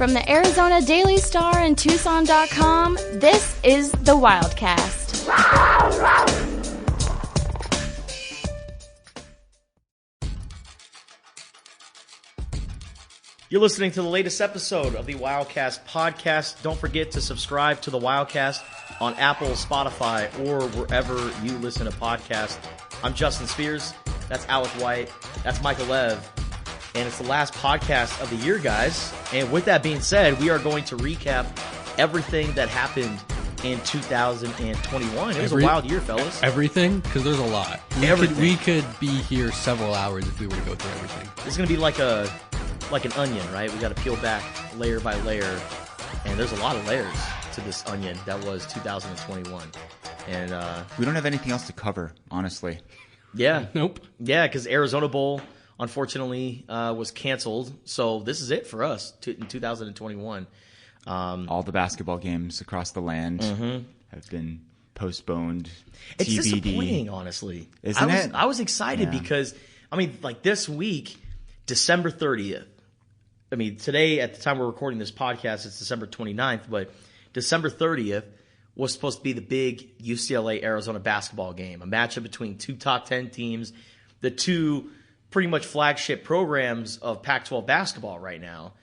From the Arizona Daily Star and Tucson.com, this is the Wildcast. You're listening to the latest episode of the Wildcast podcast. Don't forget to subscribe to the Wildcast on Apple, Spotify, or wherever you listen to podcasts. I'm Justin Spears. That's Alec White. That's Michael Lev. And it's the last podcast of the year, guys. And with that being said, we are going to recap everything that happened in 2021. It was a wild year, fellas. Everything? Because there's a lot. We could be here several hours if we were to go through everything. It's going to be like an onion, right? We got to peel back layer by layer. And there's a lot of layers to this onion that was 2021. And we don't have anything else to cover, honestly. Yeah. Nope. Yeah, because Arizona Bowl, unfortunately, was canceled. So this is it for us in 2021. All the basketball games across the land have been postponed. It's TBD. disappointing, honestly. Isn't it? I was excited because, this week, December 30th. Today, at the time we're recording this podcast, it's December 29th, but December 30th was supposed to be the big UCLA-Arizona basketball game, a matchup between two top 10 teams, the two pretty much flagship programs of Pac-12 basketball right now.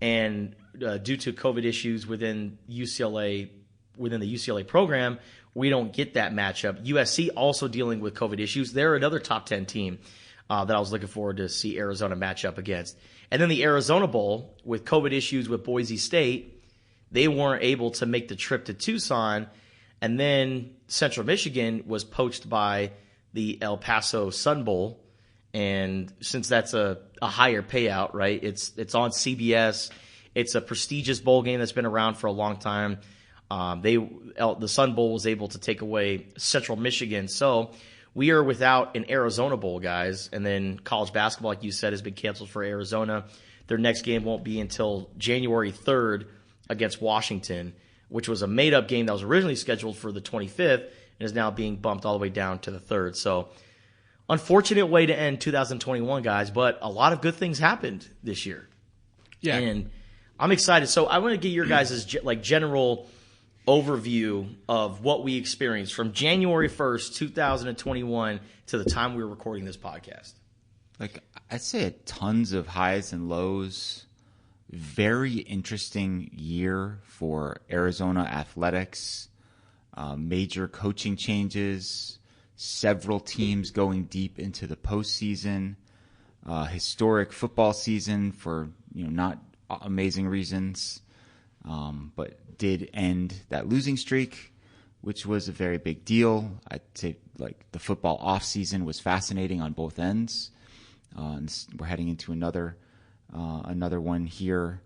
And due to COVID issues within the UCLA program, we don't get that matchup. USC also dealing with COVID issues. They're another top 10 team that I was looking forward to see Arizona match up against. And then the Arizona Bowl, with COVID issues with Boise State, they weren't able to make the trip to Tucson. And then Central Michigan was poached by the El Paso Sun Bowl. And since that's a higher payout, right, it's on CBS. It's a prestigious bowl game that's been around for a long time. The Sun Bowl was able to take away Central Michigan. So we are without an Arizona Bowl, guys. And then college basketball, like you said, has been canceled for Arizona. Their next game won't be until January 3rd against Washington, which was a made-up game that was originally scheduled for the 25th and is now being bumped all the way down to the 3rd. So unfortunate way to end 2021, guys, but a lot of good things happened this year. Yeah. And I'm excited. So I want to get your guys' general overview of what we experienced from January 1st, 2021 to the time we were recording this podcast. I'd say tons of highs and lows. Very interesting year for Arizona athletics. Major coaching changes. Several teams going deep into the postseason. Historic football season for not amazing reasons, but did end that losing streak, which was a very big deal. I'd say the football off season was fascinating on both ends. And we're heading into another one here,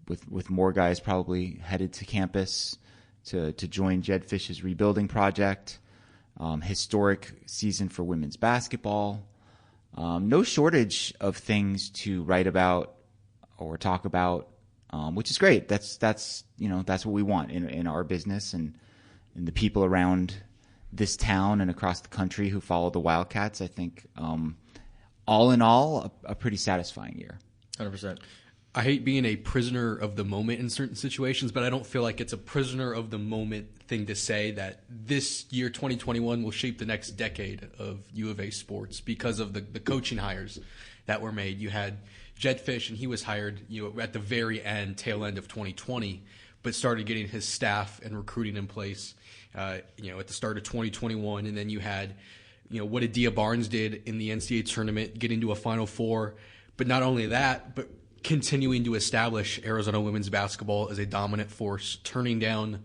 with more guys probably headed to campus to join Jed Fish's rebuilding project. Historic season for women's basketball. No shortage of things to write about or talk about, which is great. That's what we want in our business and in the people around this town and across the country who follow the Wildcats. I think all in all, a pretty satisfying year. 100%. I hate being a prisoner of the moment in certain situations, but I don't feel like it's a prisoner of the moment thing to say that this year, 2021, will shape the next decade of U of A sports because of the coaching hires that were made. You had Jed Fish, and he was hired at the very end, tail end of 2020, but started getting his staff and recruiting in place at the start of 2021. And then you had what Adia Barnes did in the NCAA tournament, getting to a Final Four. But not only that, but continuing to establish Arizona women's basketball as a dominant force, turning down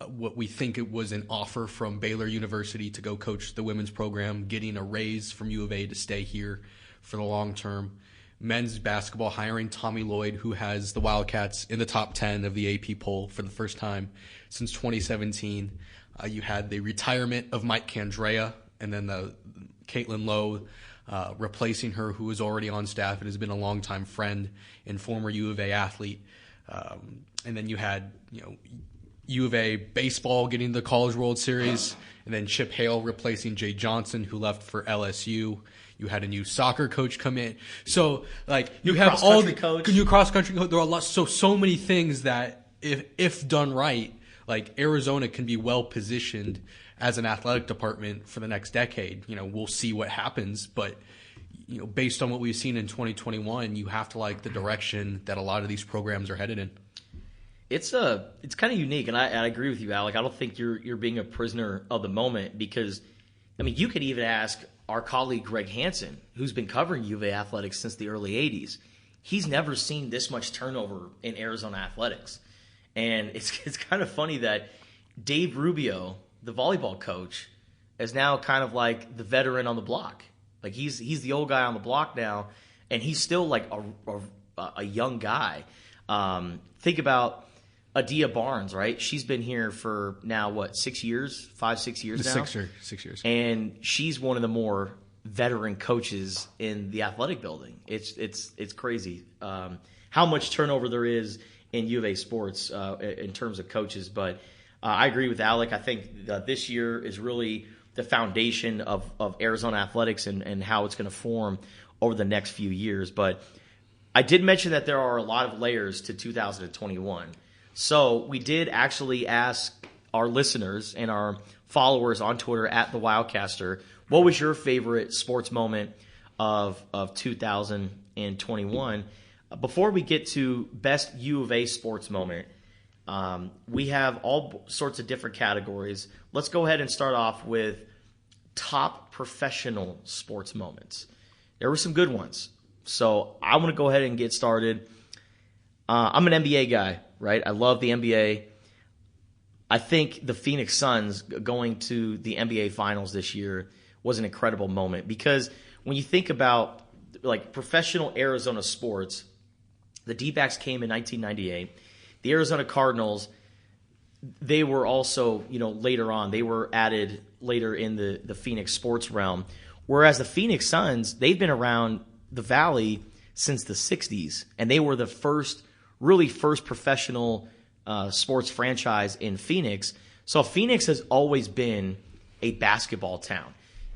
what we think it was an offer from Baylor University to go coach the women's program, getting a raise from U of A to stay here for the long term. Men's basketball hiring Tommy Lloyd, who has the Wildcats in the top 10 of the AP poll for the first time since 2017. You had the retirement of Mike Candrea, and then the Caitlin Lowe replacing her, who was already on staff and has been a longtime friend and former U of A athlete. And then you had U of A baseball getting the College World Series, and then Chip Hale replacing Jay Johnson, who left for LSU. You had a new soccer coach come in. So, like, you have all the new cross-country coach. There are lots, so many things that, if done right, like, Arizona can be well-positioned as an athletic department for the next decade. We'll see what happens, but based on what we've seen in 2021, you have to like the direction that a lot of these programs are headed in. It's kind of unique, and I agree with you, Alec. I don't think you're being a prisoner of the moment because, you could even ask our colleague Greg Hansen, who's been covering U of A athletics since the early 80s. He's never seen this much turnover in Arizona athletics. And it's kind of funny that Dave Rubio, the volleyball coach, is now kind of like the veteran on the block. Like he's the old guy on the block now, and he's still like a young guy. Think about Adia Barnes, right? She's been here for now 6 years, 5-6 years now. 6 years, and she's one of the more veteran coaches in the athletic building. It's crazy how much turnover there is in U of A sports in terms of coaches. But I agree with Alec. I think this year is really the foundation of Arizona athletics and how it's going to form over the next few years. But I did mention that there are a lot of layers to 2021. So we did actually ask our listeners and our followers on Twitter at the Wildcaster, what was your favorite sports moment of 2021? Before we get to best U of A sports moment, we have all sorts of different categories. Let's go ahead and start off with top professional sports moments. There were some good ones. So I want to go ahead and get started. I'm an NBA guy, right? I love the NBA. I think the Phoenix Suns going to the NBA Finals this year was an incredible moment because when you think about like professional Arizona sports, the D-backs came in 1998. The Arizona Cardinals, they were also, later on, they were added later in the Phoenix sports realm. Whereas the Phoenix Suns, they've been around the Valley since the 60s, and they were the first professional sports franchise in Phoenix. So Phoenix has always been a basketball town.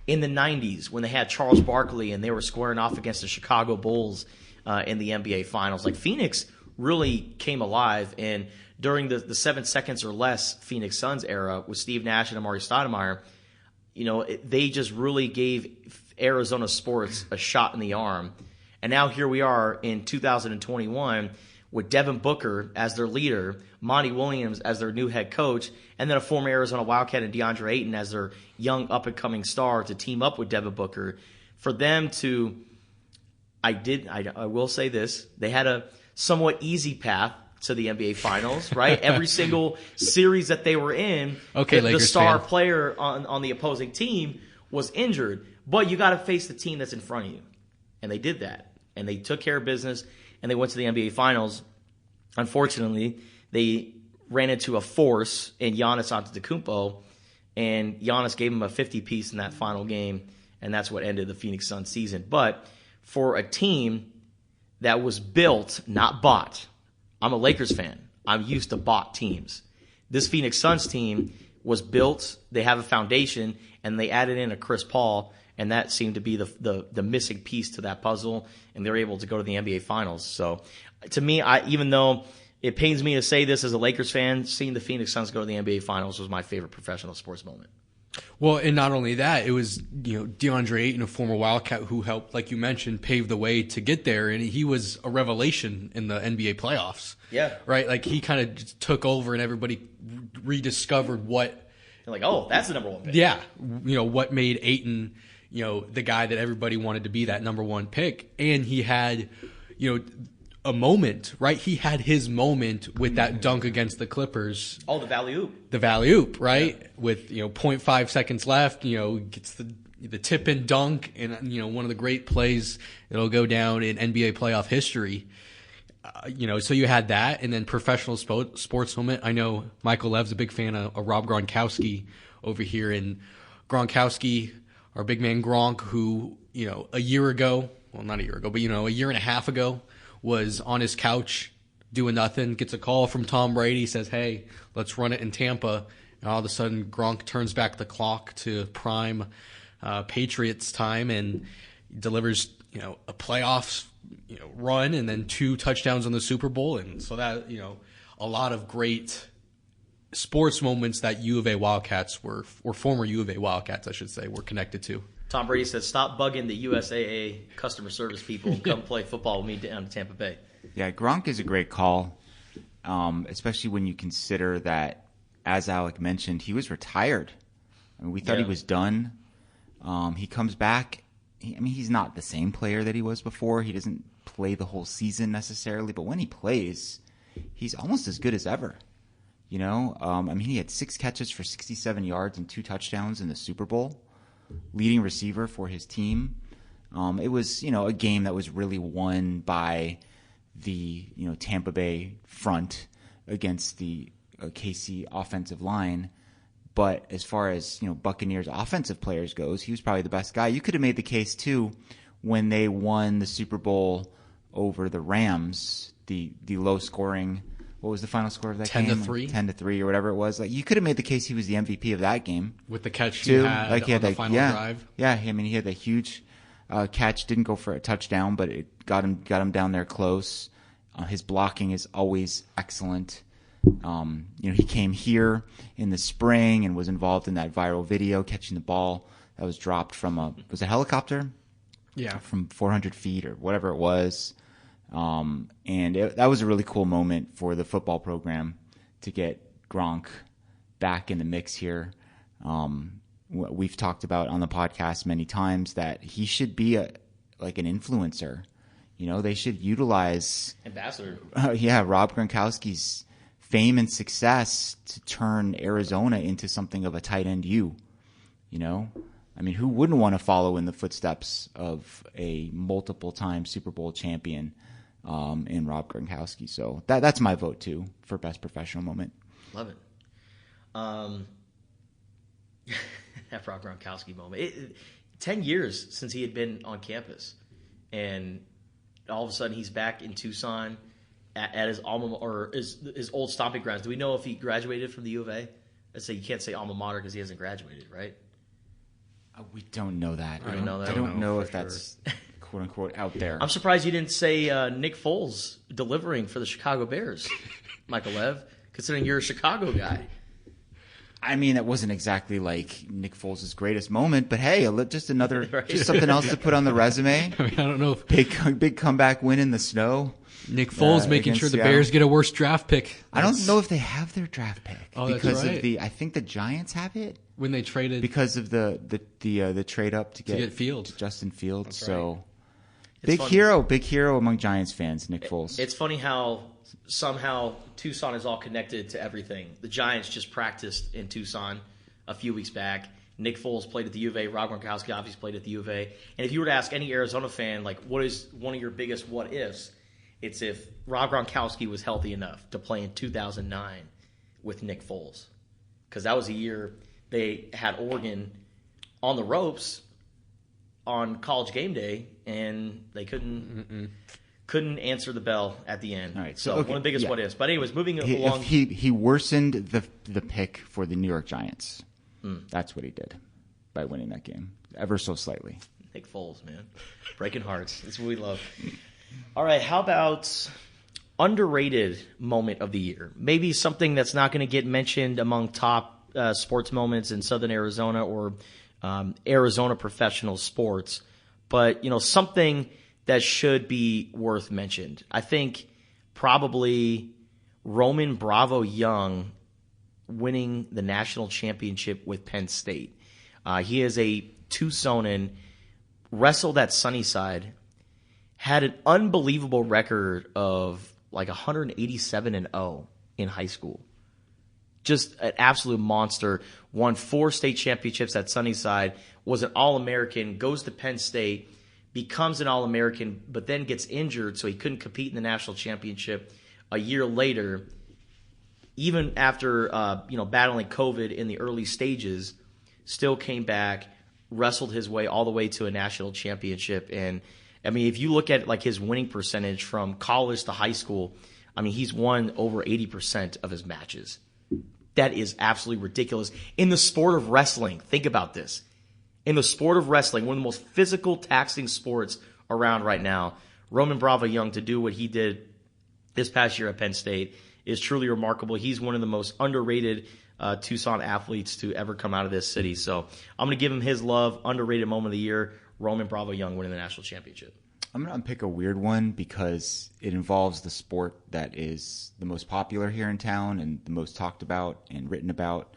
In the 90s, when they had Charles Barkley and they were squaring off against the Chicago Bulls in the NBA Finals, like Phoenix really came alive. And during the 7 seconds or less Phoenix Suns era with Steve Nash and Amari Stoudemire, they just really gave Arizona sports a shot in the arm. And now here we are in 2021 with Devin Booker as their leader, Monty Williams as their new head coach, and then a former Arizona Wildcat and DeAndre Ayton as their young up-and-coming star to team up with Devin Booker. For them to, I will say this, they had a somewhat easy path to the NBA Finals, right? Every single series that they were in, the star player on the opposing team was injured. But you got to face the team that's in front of you. And they did that. And they took care of business, and they went to the NBA Finals. Unfortunately, they ran into a force in Giannis Antetokounmpo, and Giannis gave him a 50-piece in that final game, and that's what ended the Phoenix Suns season. But for a team that was built, not bought, I'm a Lakers fan. I'm used to bought teams. This Phoenix Suns team was built, they have a foundation, and they added in a Chris Paul, and that seemed to be the missing piece to that puzzle, and they're able to go to the NBA Finals. So to me, even though it pains me to say this as a Lakers fan, seeing the Phoenix Suns go to the NBA Finals was my favorite professional sports moment. Well, and not only that, it was DeAndre Ayton, a former Wildcat, who helped, like you mentioned, pave the way to get there, and he was a revelation in the NBA playoffs. Yeah, right. Like he kind of took over, and everybody rediscovered what. They're like, oh, that's the number one pick. Yeah, what made Ayton, the guy that everybody wanted to be that number one pick, and he had, a moment, right? He had his moment with that dunk against the Clippers. Oh, the valley-oop. The valley-oop, right? Yeah. With, 0.5 seconds left, gets the tip-in dunk and, one of the great plays that'll go down in NBA playoff history. So you had that, and then professional sports moment. I know Michael Lev's a big fan of Rob Gronkowski over here, and Gronkowski, our big man Gronk, who, a year ago, well, not a year ago, but, a year and a half ago, was on his couch doing nothing, gets a call from Tom Brady, says, hey, let's run it in Tampa. And all of a sudden, Gronk turns back the clock to prime Patriots time and delivers, a playoffs, run and then 2 touchdowns in the Super Bowl. And so that, a lot of great sports moments that U of A Wildcats or former U of A Wildcats, I should say, were connected to. Tom Brady said, stop bugging the USAA customer service people and come play football with me down to Tampa Bay. Yeah, Gronk is a great call, especially when you consider that, as Alec mentioned, he was retired. I mean, we thought he was done. He comes back. He's not the same player that he was before. He doesn't play the whole season necessarily, but when he plays, he's almost as good as ever. He had 6 catches for 67 yards and 2 touchdowns in the Super Bowl, leading receiver for his team. It was, a game that was really won by the, Tampa Bay front against the KC offensive line. But as far as, Buccaneers offensive players goes, he was probably the best guy. You could have made the case, too, when they won the Super Bowl over the Rams, the low scoring. What was the final score of that game? 10-3. 10-3 or whatever it was. Like, you could have made the case he was the MVP of that game. With the catch too. he had on the final drive. Yeah, he had that huge catch. Didn't go for a touchdown, but it got him down there close. His blocking is always excellent. He came here in the spring and was involved in that viral video catching the ball that was dropped from a helicopter? Yeah. From 400 feet or whatever it was. That was a really cool moment for the football program to get Gronk back in the mix here. We've talked about on the podcast many times that he should be an influencer. They should utilize ambassador. Rob Gronkowski's fame and success to turn Arizona into something of a tight end U. Who wouldn't want to follow in the footsteps of a multiple-time Super Bowl champion in Rob Gronkowski? So that's my vote, too, for best professional moment. Love it. That Rob Gronkowski moment. 10 years since he had been on campus. And all of a sudden he's back in Tucson at his alma or his old stomping grounds. Do we know if he graduated from the U of A? Let's say you can't say alma mater because he hasn't graduated, right? We don't know that. I don't know that. I don't know if that's quote unquote out there. I'm surprised you didn't say Nick Foles delivering for the Chicago Bears, Michael Lev, considering you're a Chicago guy. That wasn't exactly like Nick Foles' greatest moment, but hey, just another, right. Just something else to put on the resume. I don't know if big comeback win in the snow. Nick Foles making sure the Bears get a worse draft pick. I don't know if they have their draft pick because of I think the Giants have it when they traded because of the trade up to get Fields, Justin Fields. That's so right. big hero among Giants fans, Nick Foles. It's funny how somehow Tucson is all connected to everything. The Giants just practiced in Tucson a few weeks back. Nick Foles played at the U of A. Rob Gronkowski obviously played at the U of A. And if you were to ask any Arizona fan, what is one of your biggest what ifs? It's if Rob Gronkowski was healthy enough to play in 2009 with Nick Foles. Because that was a year they had Oregon on the ropes on College game day, and they couldn't answer the bell at the end. All right, so one of the biggest what ifs. But anyways, moving along. He worsened the pick for the New York Giants. That's what he did by winning that game, ever so slightly. Nick Foles, man. Breaking hearts. That's what we love. All right, how about underrated moment of the year? Maybe something that's not going to get mentioned among top sports moments in Southern Arizona or Arizona professional sports, but something that should be worth mentioned. I think probably Roman Bravo Young winning the national championship with Penn State. He is a Tucsonan, wrestled at Sunnyside, had an unbelievable record of 187-0 in high school. Just an absolute monster. Won 4 state championships at Sunnyside, was an All-American, goes to Penn State, becomes an All-American, but then gets injured, so he couldn't compete in the national championship. A year later, even after battling COVID in the early stages, still came back, wrestled his way all the way to a national championship. And if you look at his winning percentage from college to high school, I mean, he's won over 80% of his matches. That is absolutely ridiculous. In the sport of wrestling, think about this. In the sport of wrestling, one of the most physical, taxing sports around right now, Roman Bravo Young, to do what he did this past year at Penn State is truly remarkable. He's one of the most underrated Tucson athletes to ever come out of this city. So I'm going to give him his love. Underrated moment of the year, Roman Bravo Young winning the national championship. I'm going to unpick a weird one because it involves the sport that is the most popular here in town and the most talked about and written about.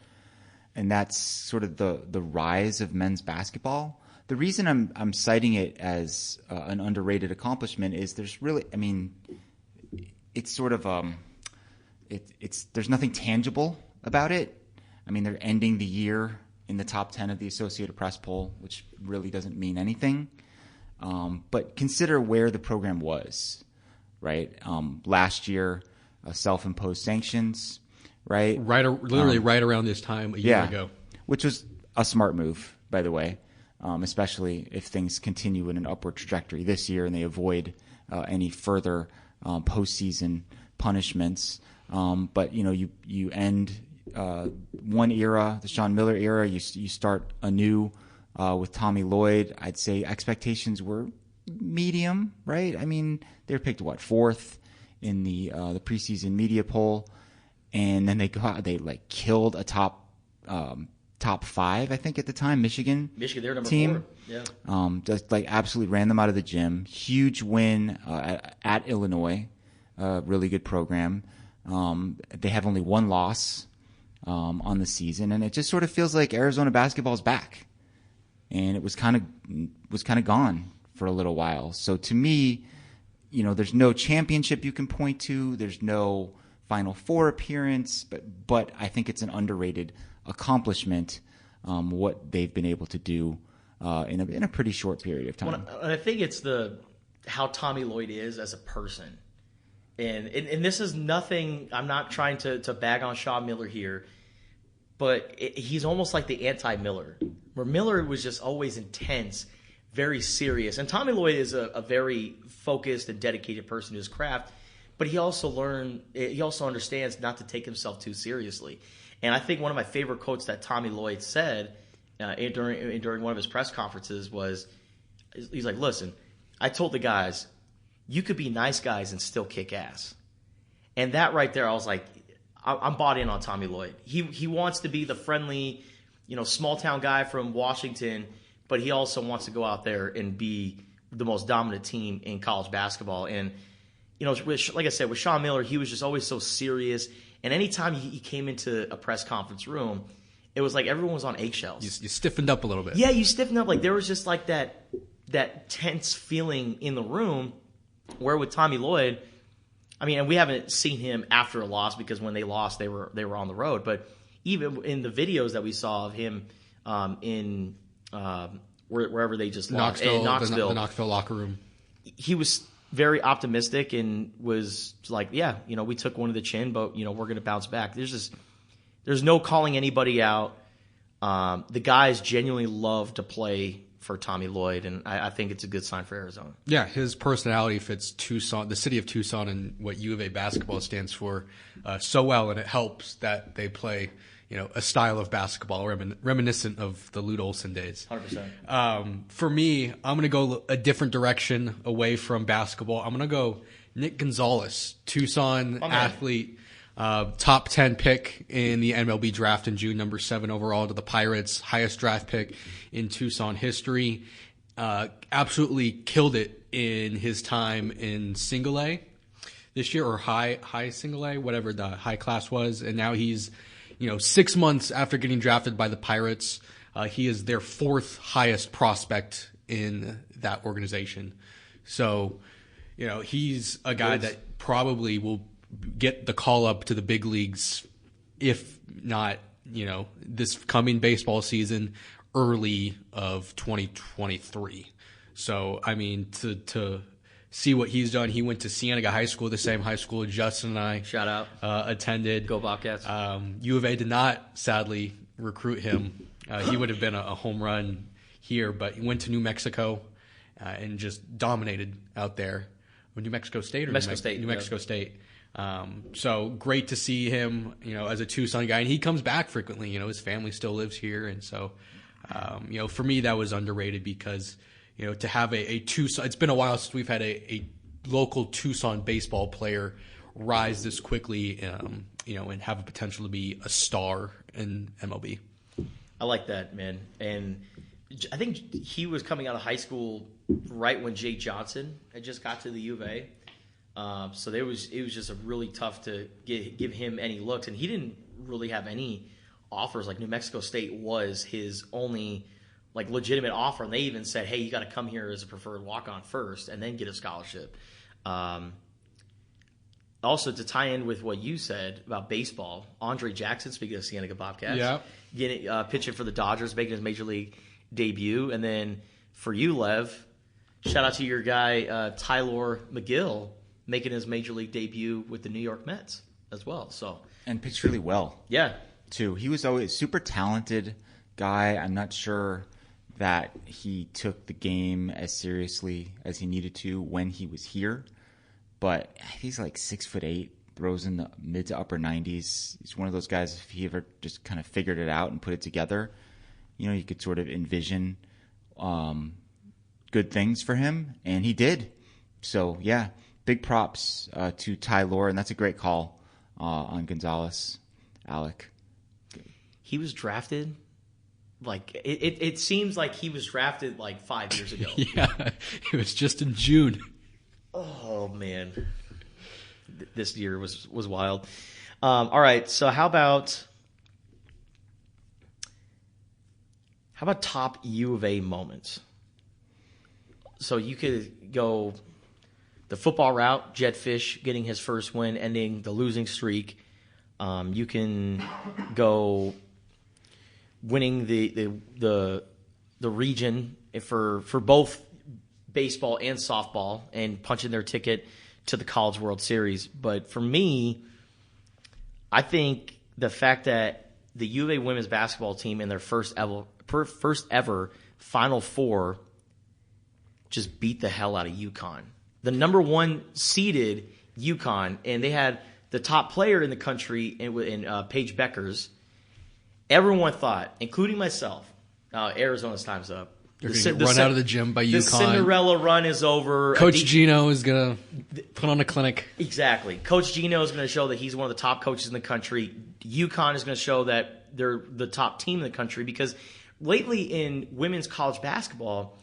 And that's sort of the rise of men's basketball. The reason I'm citing it as an underrated accomplishment is there's really, I mean, it's sort of there's nothing tangible about it. I mean, they're ending the year in the top 10 of the Associated Press poll, which really doesn't mean anything. But consider where the program was, right? Last year, self-imposed sanctions, right? Literally right around this time a year ago. Which was a smart move, by the way, especially if things continue in an upward trajectory this year and they avoid any further postseason punishments. But, you know, you end one era, the Sean Miller era, you start anew. With Tommy Lloyd, I'd say expectations were medium, right? I mean, they were picked fourth in the preseason media poll, and then they killed a top five, I think at the time, Michigan, they're number team. 4. Yeah, just absolutely ran them out of the gym. Huge win at Illinois, really good program. They have only one loss on the season, and it just sort of feels like Arizona basketball is back. And it was kind of gone for a little while. So to me, you know, there's no championship you can point to. There's no Final Four appearance, but I think it's an underrated accomplishment what they've been able to do in a pretty short period of time. Well, I think it's how Tommy Lloyd is as a person, and this is nothing. I'm not trying to bag on Sean Miller here. But he's almost like the anti-Miller, where Miller was just always intense, very serious. And Tommy Lloyd is a very focused and dedicated person to his craft, but he also understands not to take himself too seriously. And I think one of my favorite quotes that Tommy Lloyd said during one of his press conferences was, he's like, listen, I told the guys, you could be nice guys and still kick ass. And that right there, I was like, I'm bought in on Tommy Lloyd. He wants to be the friendly, you know, small town guy from Washington, but he also wants to go out there and be the most dominant team in college basketball. And, you know, like I said, with Sean Miller, he was just always so serious. And anytime he came into a press conference room, it was like everyone was on eggshells. You stiffened up a little bit. Yeah, you stiffened up. Like there was just like that tense feeling in the room, where with Tommy Lloyd, I mean, and we haven't seen him after a loss because when they lost, they were on the road. But even in the videos that we saw of him in wherever they just lost, in Knoxville, the Knoxville locker room, he was very optimistic and was like, "Yeah, you know, we took one to the chin, but you know, we're going to bounce back." There's no calling anybody out. The guys genuinely love to play for Tommy Lloyd, and I think it's a good sign for Arizona. Yeah, his personality fits Tucson, the city of Tucson, and what U of A basketball stands for so well, and it helps that they play, you know, a style of basketball reminiscent of the Lute Olson days. 100%. For me, I'm going to go a different direction away from basketball. I'm going to go Nick Gonzalez, Tucson athlete. Top 10 pick in the MLB draft in June, number 7 overall to the Pirates, highest draft pick in Tucson history. Absolutely killed it in his time in single A this year, or high single A, whatever the high class was. And now he's, 6 months after getting drafted by the Pirates, he is their 4th highest prospect in that organization. So, he's a guy that probably will get the call up to the big leagues, if not, this coming baseball season, early of 2023. So, I mean, to see what he's done, he went to Cienega High School, the same high school Justin and I shout out attended. Go Bobcats. U of A did not sadly recruit him. He would have been a home run here, but he went to New Mexico and just dominated out there. New Mexico State or Mexico State. New Mexico State. So great to see him, as a Tucson guy, and he comes back frequently. His family still lives here, and so, for me that was underrated because, to have a Tucson. It's been a while since we've had a local Tucson baseball player rise this quickly, and have a potential to be a star in MLB. I like that, man. And I think he was coming out of high school right when Jay Johnson had just got to the U of A. So it was just a really tough to give him any looks, and he didn't really have any offers. Like New Mexico State was his only legitimate offer, and they even said, "Hey, you got to come here as a preferred walk-on first, and then get a scholarship." Also, to tie in with what you said about baseball, Andre Jackson, speaking of Sienega Bobcats, pitching for the Dodgers, making his major league debut, and then for you, Lev, shout out to your guy Tyler McGill, making his major league debut with the New York Mets as well. And pitched really well. Yeah. Too. He was always a super talented guy. I'm not sure that he took the game as seriously as he needed to when he was here. But he's 6'8", throws in the mid to upper 90s. He's one of those guys, if he ever just kind of figured it out and put it together, you could sort of envision good things for him. And he did. So, yeah. Big props to Tyler, and that's a great call on Gonzalez, Alec. He was drafted, it seems like he was drafted 5 years ago. Yeah, it was just in June. Oh, man. This year was wild. All right, so how about top U of A moments? So you could go the football route, Jedd Fisch getting his first win, ending the losing streak. You can go winning the region for both baseball and softball and punching their ticket to the College World Series. But for me, I think the fact that the U of A women's basketball team in their first ever Final Four just beat the hell out of UConn. The number one seeded UConn, and they had the top player in the country in Paige Beckers. Everyone thought, including myself, Arizona's time's up. They're going to get run out of the gym by UConn. The Cinderella run is over. Coach Gino is going to put on a clinic. Exactly. Coach Gino is going to show that he's one of the top coaches in the country. UConn is going to show that they're the top team in the country, because lately in women's college basketball,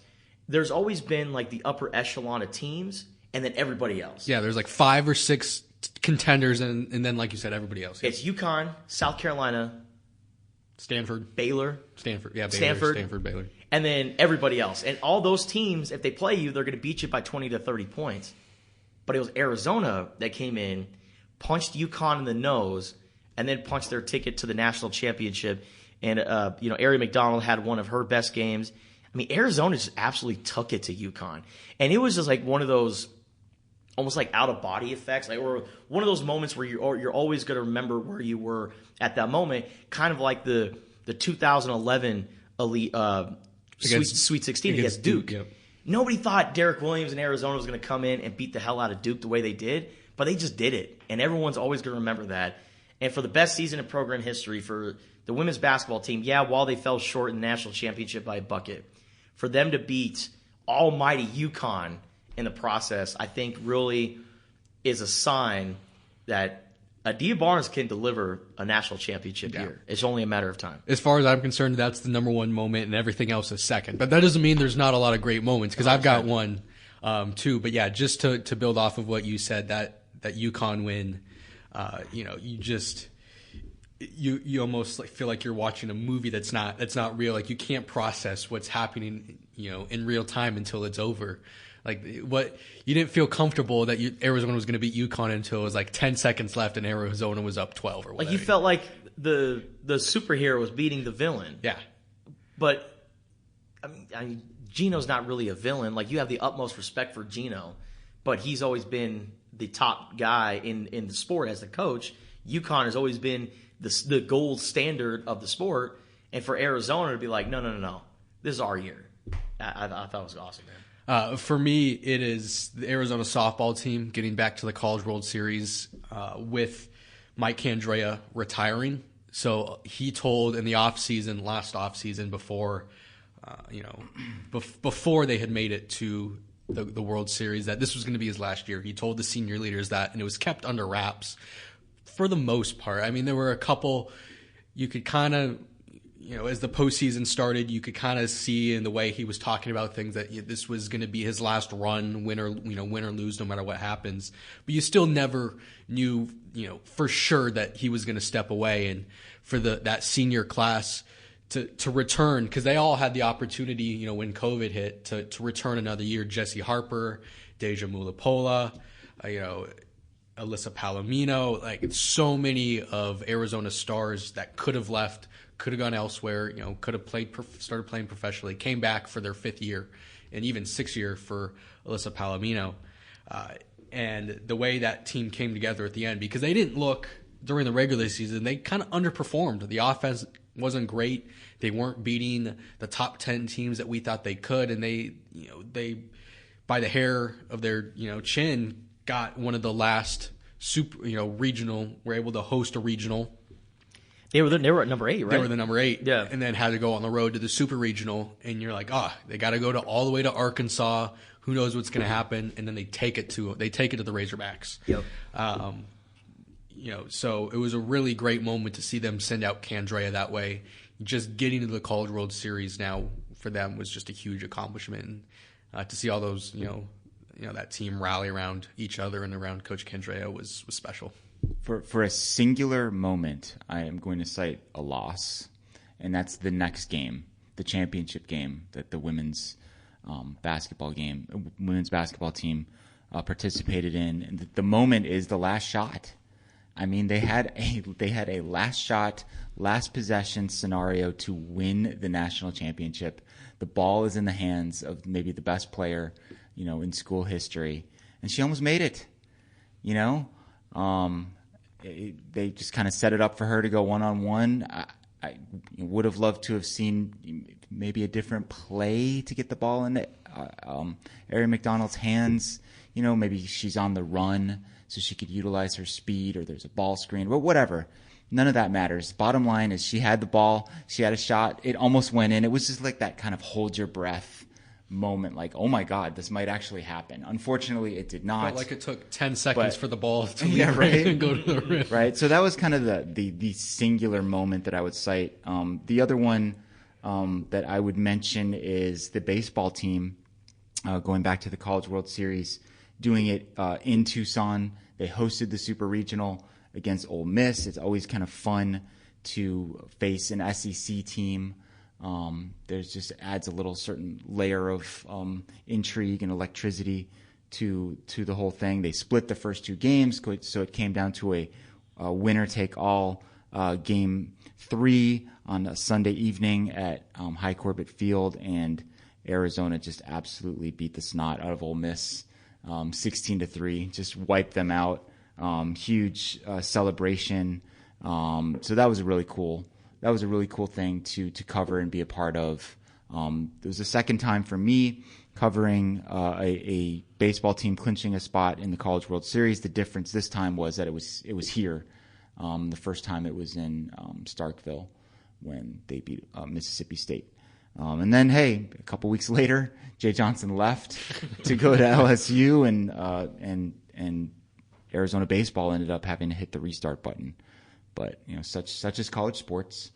there's always been the upper echelon of teams and then everybody else. Yeah, there's 5 or 6 contenders and then, like you said, everybody else. Yeah. It's UConn, South Carolina, Stanford, Baylor. Stanford, Baylor. And then everybody else. And all those teams, if they play you, they're going to beat you by 20 to 30 points. But it was Arizona that came in, punched UConn in the nose, and then punched their ticket to the national championship. And, Ari McDonald had one of her best games. I mean, Arizona just absolutely took it to UConn. And it was just one of those almost out-of-body effects, or one of those moments where you're always going to remember where you were at that moment, kind of like the 2011 Elite Sweet 16 against Duke. Yep. Nobody thought Derek Williams in Arizona was going to come in and beat the hell out of Duke the way they did, but they just did it. And everyone's always going to remember that. And for the best season in program history for the women's basketball team, while they fell short in the national championship by a bucket, for them to beat almighty UConn in the process, I think really is a sign that Adia Barnes can deliver a national championship here. It's only a matter of time. As far as I'm concerned, that's the number one moment, and everything else is second. But that doesn't mean there's not a lot of great moments, because I've got one too. But yeah, just to build off of what you said, that UConn win, you almost feel like you're watching a movie that's not real. You can't process what's happening, in real time until it's over. What you didn't feel comfortable that Arizona was going to beat UConn until it was 10 seconds left and Arizona was up 12 or whatever. You felt like the superhero was beating the villain. Yeah. But I mean, Gino's not really a villain. You have the utmost respect for Gino, but he's always been the top guy in the sport as the coach. UConn has always been the gold standard of the sport, and for Arizona to be no, this is our year. I thought it was awesome, man. For me, it is the Arizona softball team getting back to the College World Series with Mike Candrea retiring. So he told in the last offseason, before before they had made it to the World Series, that this was going to be his last year. He told the senior leaders that, and it was kept under wraps for the most part. I mean, there were a couple you could kind of, as the postseason started, you could kind of see in the way he was talking about things that this was going to be his last run, win or lose, no matter what happens. But you still never knew, for sure that he was going to step away, and for that senior class to return, because they all had the opportunity, when COVID hit, to return another year. Jesse Harper, Deja Mulapola, Alyssa Palomino, like so many of Arizona's stars that could have left, could have gone elsewhere, could have started playing professionally, came back for their 5th year and even 6th year for Alyssa Palomino. And the way that team came together at the end, because they didn't look during the regular season, they kind of underperformed. The offense wasn't great. They weren't beating the top 10 teams that we thought they could. And they by the hair of their, chin, got one of the last regional, were able to host a regional. They were at number 8, right? They were the number 8, yeah. And then had to go on the road to the super regional, and you're like, they got to go all the way to Arkansas. Who knows what's going to happen? And then they take it to the Razorbacks. Yep. So it was a really great moment to see them send out Candrea that way. Just getting to the College World Series now for them was just a huge accomplishment. And to see all those, that team rally around each other and around Coach Candrea was special. For a singular moment, I am going to cite a loss, and that's the next game, the championship game that the women's basketball team participated in. And the moment is the last shot. I mean, they had a last shot, last possession scenario to win the national championship. The ball is in the hands of maybe the best player, in school history, and she almost made it. They just kind of set it up for her to go one-on-one. I would have loved to have seen maybe a different play to get the ball in Ari McDonald's hands. Maybe she's on the run so she could utilize her speed, or there's a ball screen, but whatever. None of that matters. Bottom line is she had the ball. She had a shot. It almost went in. It was just like that kind of hold your breath moment, like, oh my God, this might actually happen. Unfortunately, it did not. Felt like it took 10 seconds for the ball to leave and go to the rim. Right. So that was kind of the singular moment that I would cite. The other one that I would mention is the baseball team going back to the College World Series, doing it in Tucson. They hosted the Super Regional against Ole Miss. It's always kind of fun to face an SEC team. There's just adds a little certain layer of intrigue and electricity to the whole thing. They split the first 2 games, so it came down to a winner-take-all game 3 on a Sunday evening at High Corbett Field, and Arizona just absolutely beat the snot out of Ole Miss, 16-3, just wiped them out. Huge celebration. So that was really cool. That was a really cool thing to cover and be a part of. It was the second time for me covering a baseball team clinching a spot in the College World Series. The difference this time was that it was here. The first time it was in Starkville when they beat Mississippi State. And then, hey, a couple weeks later, Jay Johnson left to go to LSU, and Arizona baseball ended up having to hit the restart button. But such is college sports.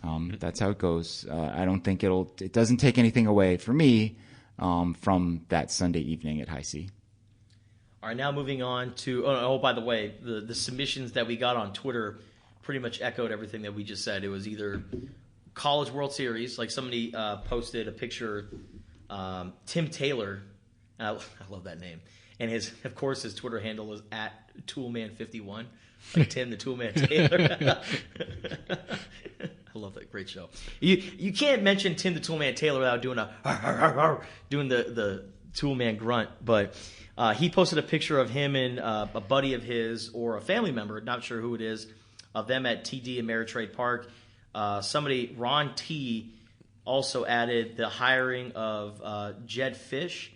Mm-hmm. That's how it goes. I don't think it doesn't take anything away for me from that Sunday evening at High C. All right, now moving on to by the way, the submissions that we got on Twitter pretty much echoed everything that we just said. It was either College World Series, like somebody posted a picture, Tim Taylor, and I love that name, and his Twitter handle is @Toolman51. Like Tim the Toolman Taylor. I love that. Great show. You can't mention Tim the Toolman Taylor without doing the Toolman grunt. But he posted a picture of him and a buddy of his or a family member, not sure who it is, of them at TD Ameritrade Park. Ron T, also added the hiring of Jed Fish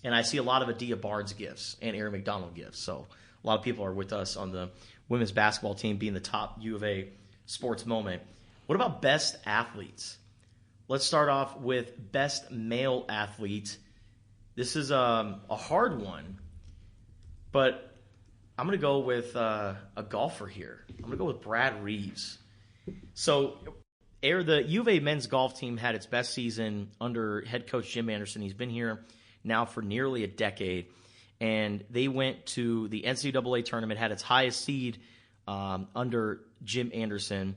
And I see a lot of Adia Barnes gifts and Aaron McDonald gifts. So a lot of people are with us on the women's basketball team being the top U of A sports moment. What about best athletes? Let's start off with best male athlete. This is a hard one, but I'm going to go with a golfer here. I'm going to go with Brad Reeves. So the U of A men's golf team had its best season under head coach Jim Anderson. He's been here now for nearly a decade, and they went to the NCAA tournament, had its highest seed under Jim Anderson.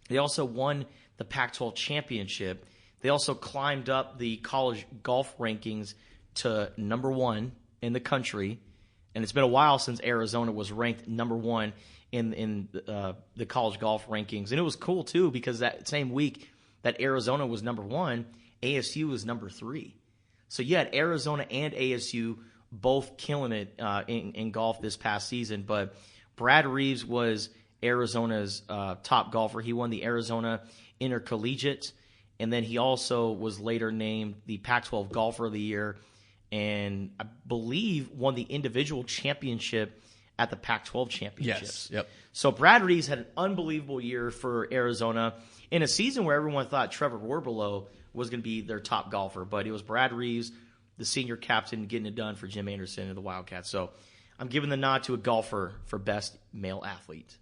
They also won the Pac-12 championship. They also climbed up the college golf rankings to number 1 in the country, and it's been a while since Arizona was ranked number 1 in the college golf rankings. And it was cool, too, because that same week that Arizona was number 1, ASU was number 3. So you had Arizona and ASU both killing it in golf this past season. But Brad Reeves was Arizona's top golfer. He won the Arizona Intercollegiate, and then he also was later named the Pac-12 Golfer of the Year, and I believe won the individual championship at the Pac-12 championships. Yes. Yep. So Brad Reeves had an unbelievable year for Arizona in a season where everyone thought Trevor Warbelow was going to be their top golfer, but it was Brad Reeves, the senior captain, getting it done for Jim Anderson and the Wildcats. So I'm giving the nod to a golfer for best male athlete.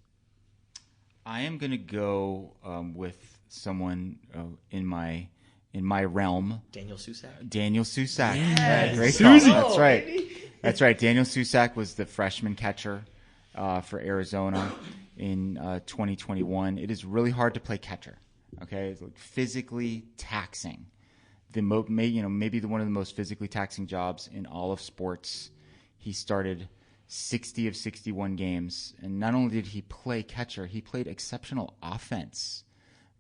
I am going to go with someone in my realm. Daniel Susak. Yes. Great Susie. call. That's right. Baby. That's right. Daniel Susak was the freshman catcher for Arizona in 2021. It is really hard to play catcher. Okay, it's like physically taxing. Maybe one of the most physically taxing jobs in all of sports. He started 60 of 61 games, and not only did he play catcher, he played exceptional offense,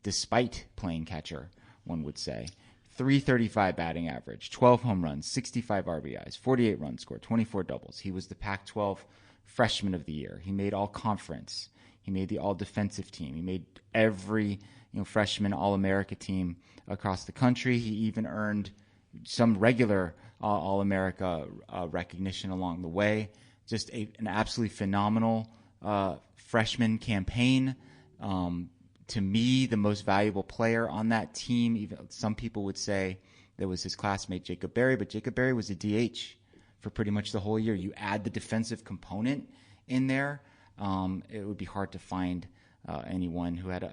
despite playing catcher. One would say. 335 batting average, 12 home runs, 65 RBIs, 48 runs scored, 24 doubles. He was the Pac-12 Freshman of the Year. He made all conference. He made the all defensive team. He made every freshman All-America team across the country. He even earned some regular All-America recognition along the way. Just an absolutely phenomenal freshman campaign. To me, the most valuable player on that team, even some people would say that was his classmate Jacob Berry, but Jacob Berry was a DH for pretty much the whole year. You add the defensive component in there, it would be hard to find anyone who had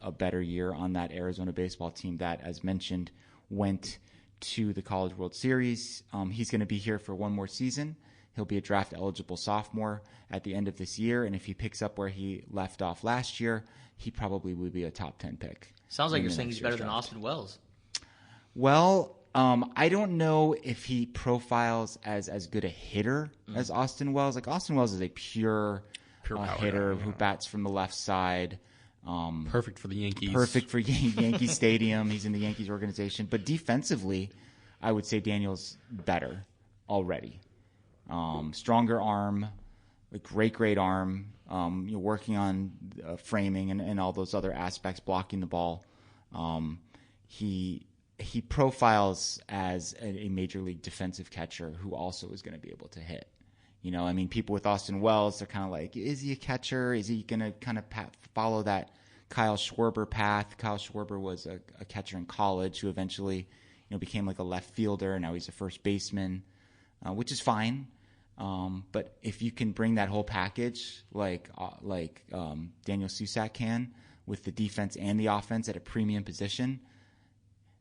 a better year on that Arizona baseball team that, as mentioned, went to the College World Series. He's going to be here for one more season. He'll be a draft-eligible sophomore at the end of this year, and if he picks up where he left off last year, he probably would be a top 10 pick. Sounds like you're saying he's better than Austin Wells. Well, I don't know if he profiles as good a hitter as Austin Wells. Like, Austin Wells is a pure hitter who bats from the left side. Perfect for the Yankees. Perfect for Yankee Stadium. He's in the Yankees organization. But defensively, I would say Daniel's better already. Stronger arm, a great arm. Working on framing and all those other aspects, blocking the ball. He profiles as a major league defensive catcher who also is going to be able to hit. People with Austin Wells, they're kind of like, is he a catcher? Is he going to kind of follow that Kyle Schwarber path? Kyle Schwarber was a catcher in college who eventually, became like a left fielder. Now he's a first baseman, which is fine. But if you can bring that whole package, like Daniel Susak can, with the defense and the offense at a premium position,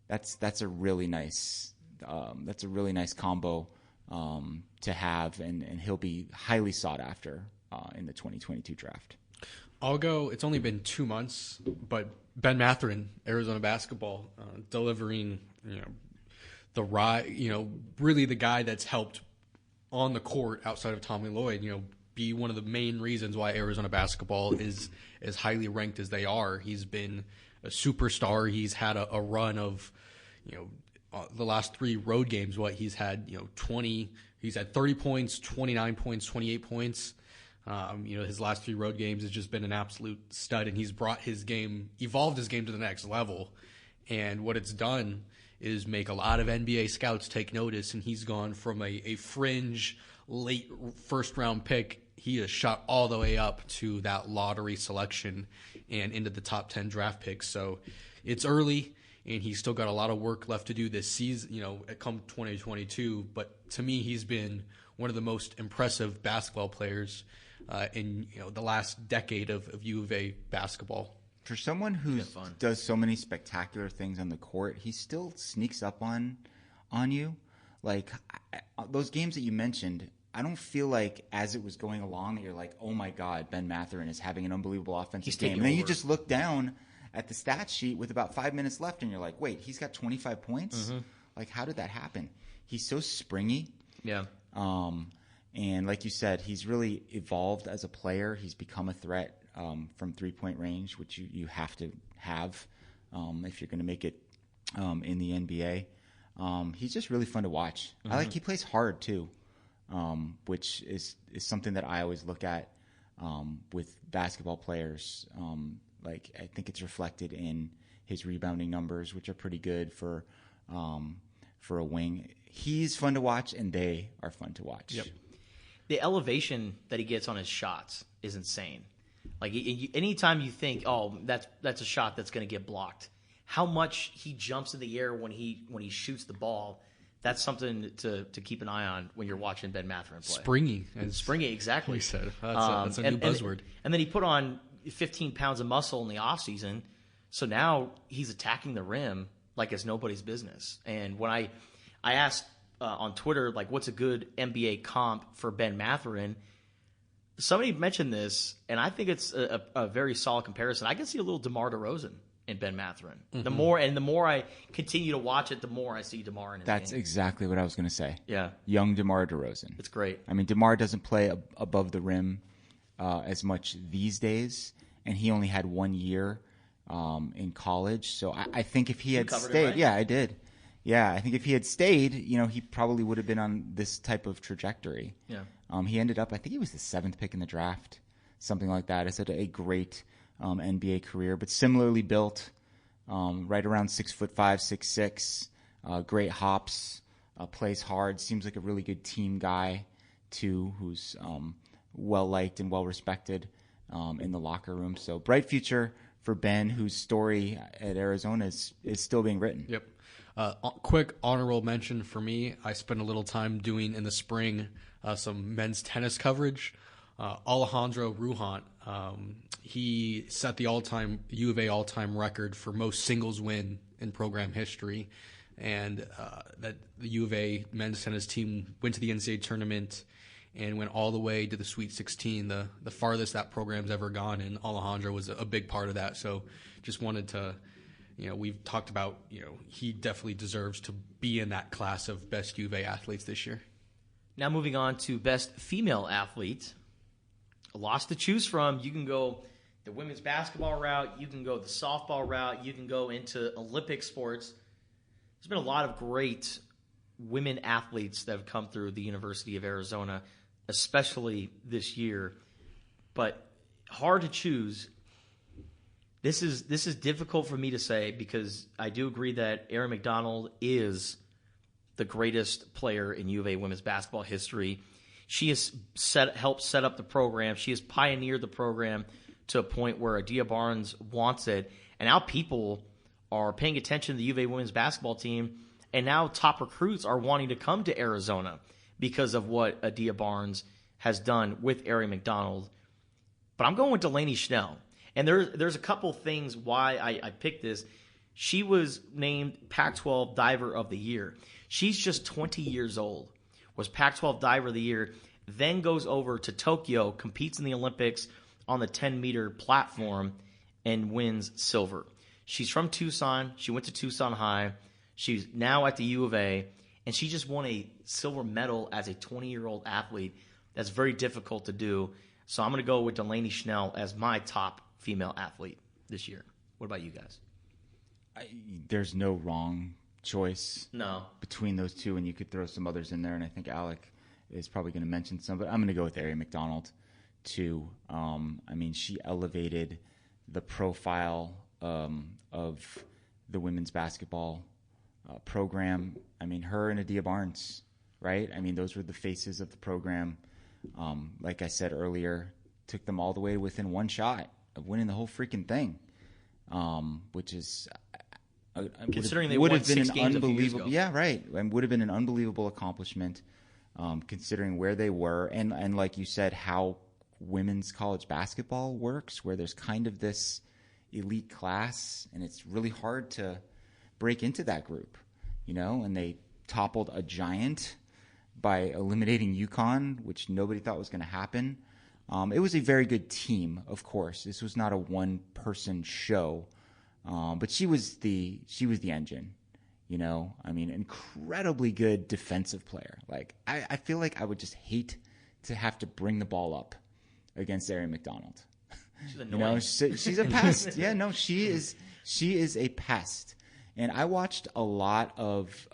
that's a really nice combo to have, and he'll be highly sought after in the 2022 draft. I'll go. It's only been 2 months, but Ben Mathurin, Arizona basketball, delivering, really the guy that's helped on the court outside of Tommy Lloyd, be one of the main reasons why Arizona basketball is as highly ranked as they are. He's been a superstar. He's had a run of, the last 3 road games. He's had, 20. He's had 30 points, 29 points, 28 points. His last 3 road games has just been an absolute stud, and he's evolved his game to the next level. And what it's done is make a lot of NBA scouts take notice, and he's gone from a fringe late first-round pick. He has shot all the way up to that lottery selection and into the top 10 draft picks. So it's early, and he's still got a lot of work left to do this season, come 2022. But to me, he's been one of the most impressive basketball players in the last decade of U of A basketball. For someone who does so many spectacular things on the court, he still sneaks up on you. Like those games that you mentioned, I don't feel like as it was going along that you're like, oh my God, Ben Mathurin is having an unbelievable offensive game. And then you just look down at the stat sheet with about 5 minutes left and you're like, wait, he's got 25 points? Mm-hmm. Like, how did that happen? He's so springy. Yeah. And like you said, he's really evolved as a player. He's become a threat from 3-point range, which you have to have if you're going to make it in the NBA. He's just really fun to watch. Mm-hmm. He plays hard too. Which is something that I always look at with basketball players. I think it's reflected in his rebounding numbers, which are pretty good for a wing. He's fun to watch, and they are fun to watch. Yep. The elevation that he gets on his shots is insane. Like anytime you think, oh, that's a shot that's going to get blocked, how much he jumps in the air when he shoots the ball. That's something to keep an eye on when you're watching Ben Mathurin play. Springy, exactly. He said that's a new buzzword. And then he put on 15 pounds of muscle in the offseason, so now he's attacking the rim like it's nobody's business. And when I asked on Twitter, like, what's a good NBA comp for Ben Mathurin, somebody mentioned this, and I think it's a very solid comparison. I can see a little DeMar DeRozan in Ben Mathurin. Mm-hmm. The more I continue to watch it, the more I see DeMar in his That's game. Exactly what I was going to say. Yeah. Young DeMar DeRozan. It's great. I mean, DeMar doesn't play above the rim as much these days, and he only had 1 year in college. So I think if he had stayed, right? Yeah, I did. Yeah, I think if he had stayed, he probably would have been on this type of trajectory. Yeah. He ended up, I think he was the 7th pick in the draft, something like that. It's a great NBA career, but similarly built, right around 6'5", 6'6", great hops, plays hard, seems like a really good team guy too, who's well liked and well respected in the locker room. So bright future for Ben, whose story at Arizona is still being written. Yep. Quick honorable mention for me. I spent a little time doing in the spring some men's tennis coverage. Alejandro Ruhant, he set the U of A all-time record for most singles win in program history, and that the U of A men's tennis team went to the NCAA tournament and went all the way to the Sweet 16, the farthest that program's ever gone, and Alejandro was a big part of that. So just wanted to, we've talked about, he definitely deserves to be in that class of best U of A athletes this year. Now moving on to best female athlete. A lot to choose from. You can go the women's basketball route. You can go the softball route. You can go into Olympic sports. There's been a lot of great women athletes that have come through the University of Arizona, especially this year. But hard to choose. This is difficult for me to say because I do agree that Erin McDonald is the greatest player in U of A women's basketball history. She has helped set up the program. She has pioneered the program to a point where Adia Barnes wants it. And now people are paying attention to the U of A women's basketball team, and now top recruits are wanting to come to Arizona because of what Adia Barnes has done with Erin McDonald. But I'm going with Delaney Schnell. And there's a couple things why I picked this. She was named Pac-12 Diver of the Year. She's just 20 years old. Was Pac-12 Diver of the Year, then goes over to Tokyo, competes in the Olympics on the 10-meter platform, and wins silver. She's from Tucson. She went to Tucson High. She's now at the U of A, and she just won a silver medal as a 20-year-old athlete. That's very difficult to do. So I'm going to go with Delaney Schnell as my top female athlete this year. What about you guys? There's no wrong choice between those two, and you could throw some others in there, and I think Alec is probably going to mention some, but I'm going to go with Erin McDonald too. She elevated the profile of the women's basketball program. I mean, her and Adia Barnes, right? I mean, those were the faces of the program. Like I said earlier, took them all the way within one shot of winning the whole freaking thing, which is considering they won 6 games a few years ago. Yeah, right. And would have been an unbelievable accomplishment, considering where they were and like you said, how women's college basketball works, where there's kind of this elite class, and it's really hard to break into that group, and they toppled a giant by eliminating UConn, which nobody thought was going to happen. It was a very good team, of course. This was not a one-person show, but she was the engine. I mean, incredibly good defensive player. Like I feel like I would just hate to have to bring the ball up against Ari McDonald. She's annoying. She's a pest. Yeah, no, she is a pest. And I watched a lot of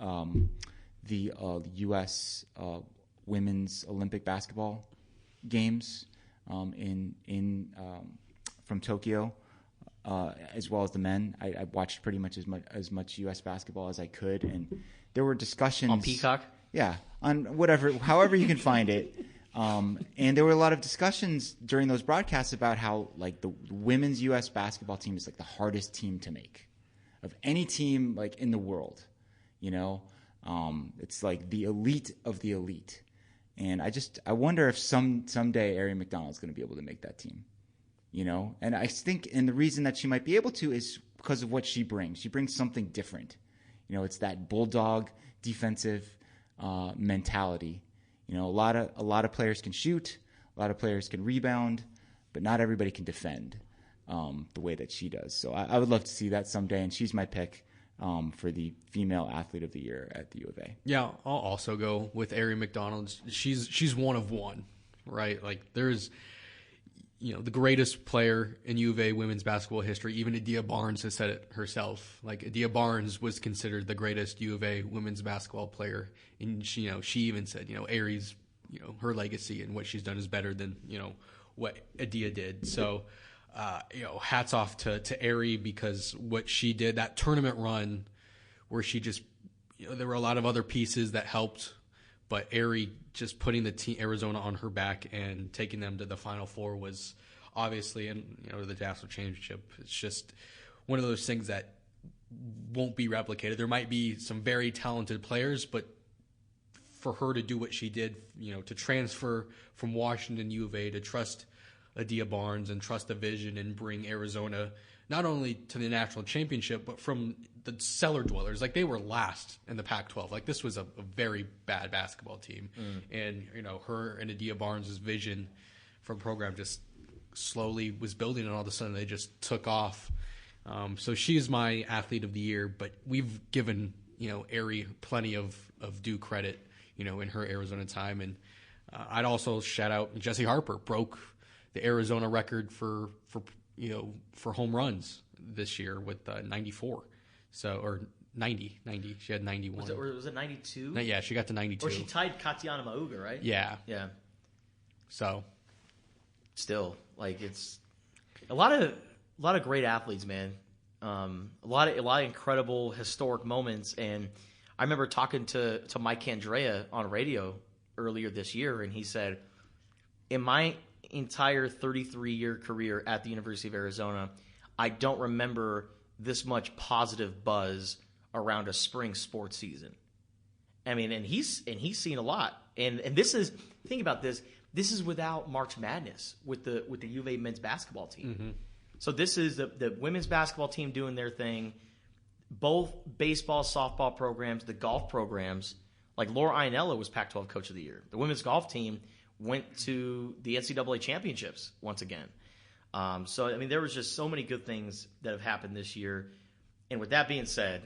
the U.S. Women's Olympic basketball games from Tokyo, as well as the men. I watched pretty much as much U.S. basketball as I could, and there were discussions on Peacock. Yeah, on however you can find it. And there were a lot of discussions during those broadcasts about how like the women's U.S. basketball team is like the hardest team to make of any team like in the world. It's like the elite of the elite. And I wonder if someday Ari McDonald's going to be able to make that team. And I think, and the reason that she might be able to is because of what she brings. She brings something different. It's that bulldog defensive mentality. A lot of players can shoot, a lot of players can rebound, but not everybody can defend the way that she does. So I would love to see that someday, and she's my pick for the female athlete of the year at the U of A. Yeah, I'll also go with Ari McDonald. She's one of one, right? Like there's, the greatest player in U of A women's basketball history. Even Adia Barnes has said it herself. Like Adia Barnes was considered the greatest U of A women's basketball player, and she even said, Ari's, her legacy and what she's done is better than what Adia did. So, hats off to Ari, because what she did, that tournament run where she just, there were a lot of other pieces that helped, but Ari just putting the team Arizona on her back and taking them to the Final Four was obviously, and the national championship. It's just one of those things that won't be replicated. There might be some very talented players, but for her to do what she did, to transfer from Washington U of A, to trust Adia Barnes and trust the vision and bring Arizona not only to the national championship, but from the cellar dwellers. Like they were last in the Pac-12. Like this was a very bad basketball team. And, her and Adia Barnes' vision from program just slowly was building, and all of a sudden they just took off. So she is my athlete of the year, but we've given, Ari plenty of due credit, in her Arizona time. And I'd also shout out Jessie Harper, broke the Arizona record for home runs this year with 94. So, or 90. She had 91. Was it 92? Yeah, she got to 92. Or she tied Katiana Mauga, right? Yeah. Yeah. So, still, like it's a lot of great athletes, man. A lot of incredible historic moments. And I remember talking to Mike Andrea on radio earlier this year, and he said, in my entire 33-year career at the University of Arizona, I don't remember this much positive buzz around a spring sports season. I mean, and he's seen a lot. And this is, think about this. This is without March Madness with the U of A men's basketball team. Mm-hmm. So this is the women's basketball team doing their thing. Both baseball, softball programs, the golf programs. Like Laura Ianella was Pac-12 Coach of the Year. The women's golf team went to the NCAA championships once again. So, I mean, there was just so many good things that have happened this year. And with that being said,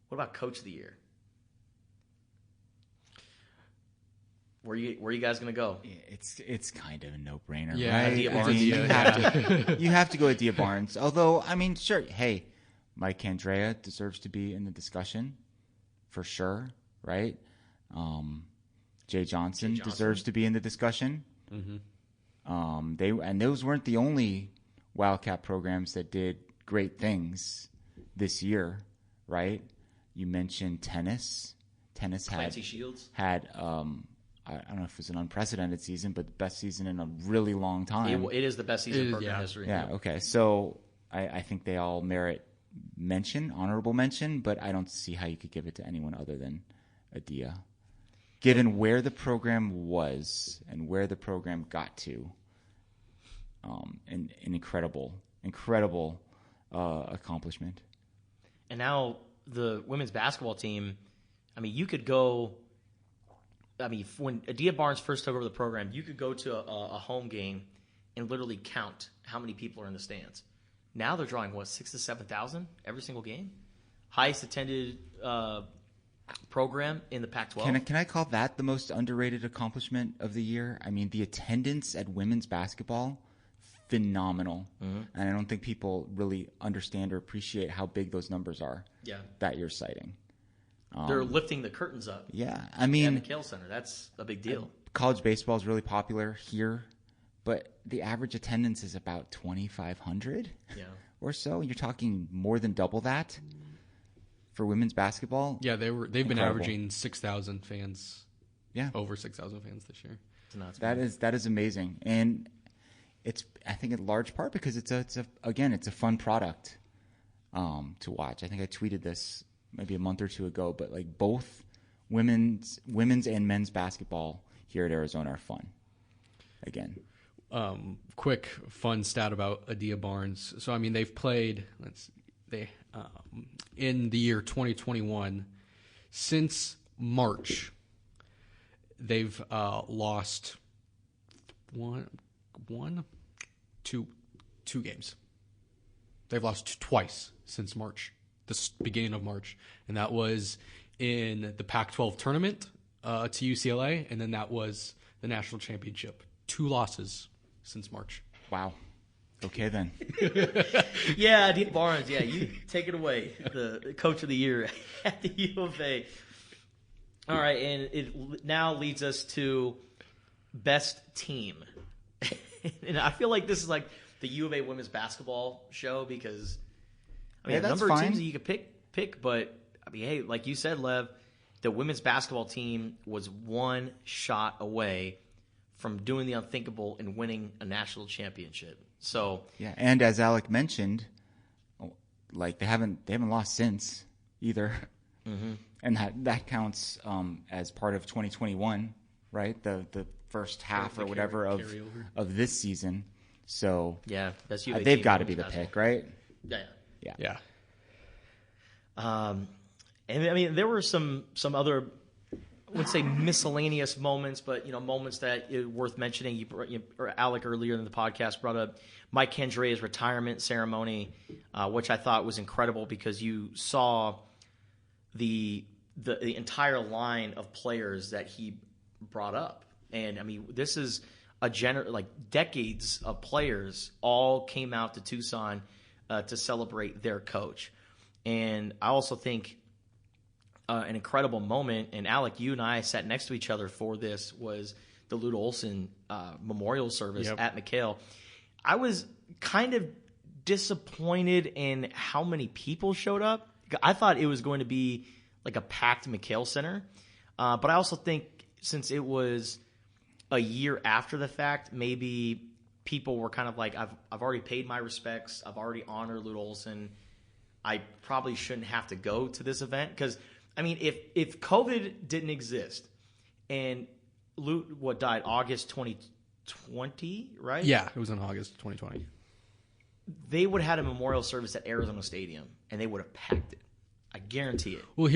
what about Coach of the Year? Where you guys going to go? Yeah, it's kind of a no-brainer, yeah, right? Adia Barnes. You have to go with Adia Barnes. Although, I mean, sure, hey, Mike Andrea deserves to be in the discussion for sure, right? Jay Johnson deserves to be in the discussion. Mm-hmm. Those weren't the only Wildcat programs that did great things this year, right? You mentioned tennis. Tennis Clancy Shields had I don't know if it was an unprecedented season, but the best season in a really long time. It is the best season in program history. Yeah. Okay. So I think they all merit mention, honorable mention, but I don't see how you could give it to anyone other than Adia, given where the program was and where the program got to. An incredible accomplishment. And now the women's basketball team, I mean, you could go. I mean, when Adia Barnes first took over the program, you could go to a home game and literally count how many people are in the stands. Now they're drawing, 6,000 to 7,000 every single game? Highest attended program in the Pac-12. Can I call that the most underrated accomplishment of the year? I mean, the attendance at women's basketball, phenomenal. Mm-hmm. And I don't think people really understand or appreciate how big those numbers are that you're citing. They're lifting the curtains up. Yeah, I mean, at McHale Center. That's a big deal. College baseball is really popular here, but the average attendance is about 2,500 or so. You're talking more than double that for women's basketball. Yeah, they've been averaging 6,000 fans. Yeah, over 6,000 fans this year. That is amazing, and it's, I think, in large part because it's a fun product to watch. I think I tweeted this maybe a month or two ago, but like both women's and men's basketball here at Arizona are fun. Again, quick fun stat about Adia Barnes. So I mean, they've played in the year 2021 since March. They've lost two games. They've lost twice since March. The beginning of March, and that was in the Pac-12 tournament to UCLA, and then that was the national championship. 2 losses since March. Wow. Okay, then. Yeah, Adia Barnes. Yeah, you take it away, the coach of the year at the U of A. All right, and it now leads us to best team. And I feel like this is like the U of A women's basketball show because I mean, a number of teams that you could pick, but I mean, hey, like you said, Lev, the women's basketball team was one shot away from doing the unthinkable and winning a national championship. So yeah, and as Alec mentioned, like they haven't lost since either, and that counts as part of 2021, right? The first half or whatever of this season. So yeah, that's they've got to be the pick, right? Yeah. And I mean, there were some other, I would say, miscellaneous moments, but moments that are worth mentioning. Or Alec earlier in the podcast brought up Mike Kendrea's retirement ceremony, which I thought was incredible because you saw the entire line of players that he brought up, and I mean, this is decades of players all came out to Tucson to celebrate their coach. And I also think an incredible moment, and Alec, you and I sat next to each other for this, was the Lute Olson memorial service at McHale. I was kind of disappointed in how many people showed up. I thought it was going to be like a packed McHale Center. But I also think since it was a year after the fact, maybe people were kind of like, I've already paid my respects. I've already honored Lute Olson. I probably shouldn't have to go to this event. Because, I mean, if COVID didn't exist and Lute, died August 2020, right? Yeah, it was in August 2020. They would have had a memorial service at Arizona Stadium, and they would have packed it. I guarantee it. Well,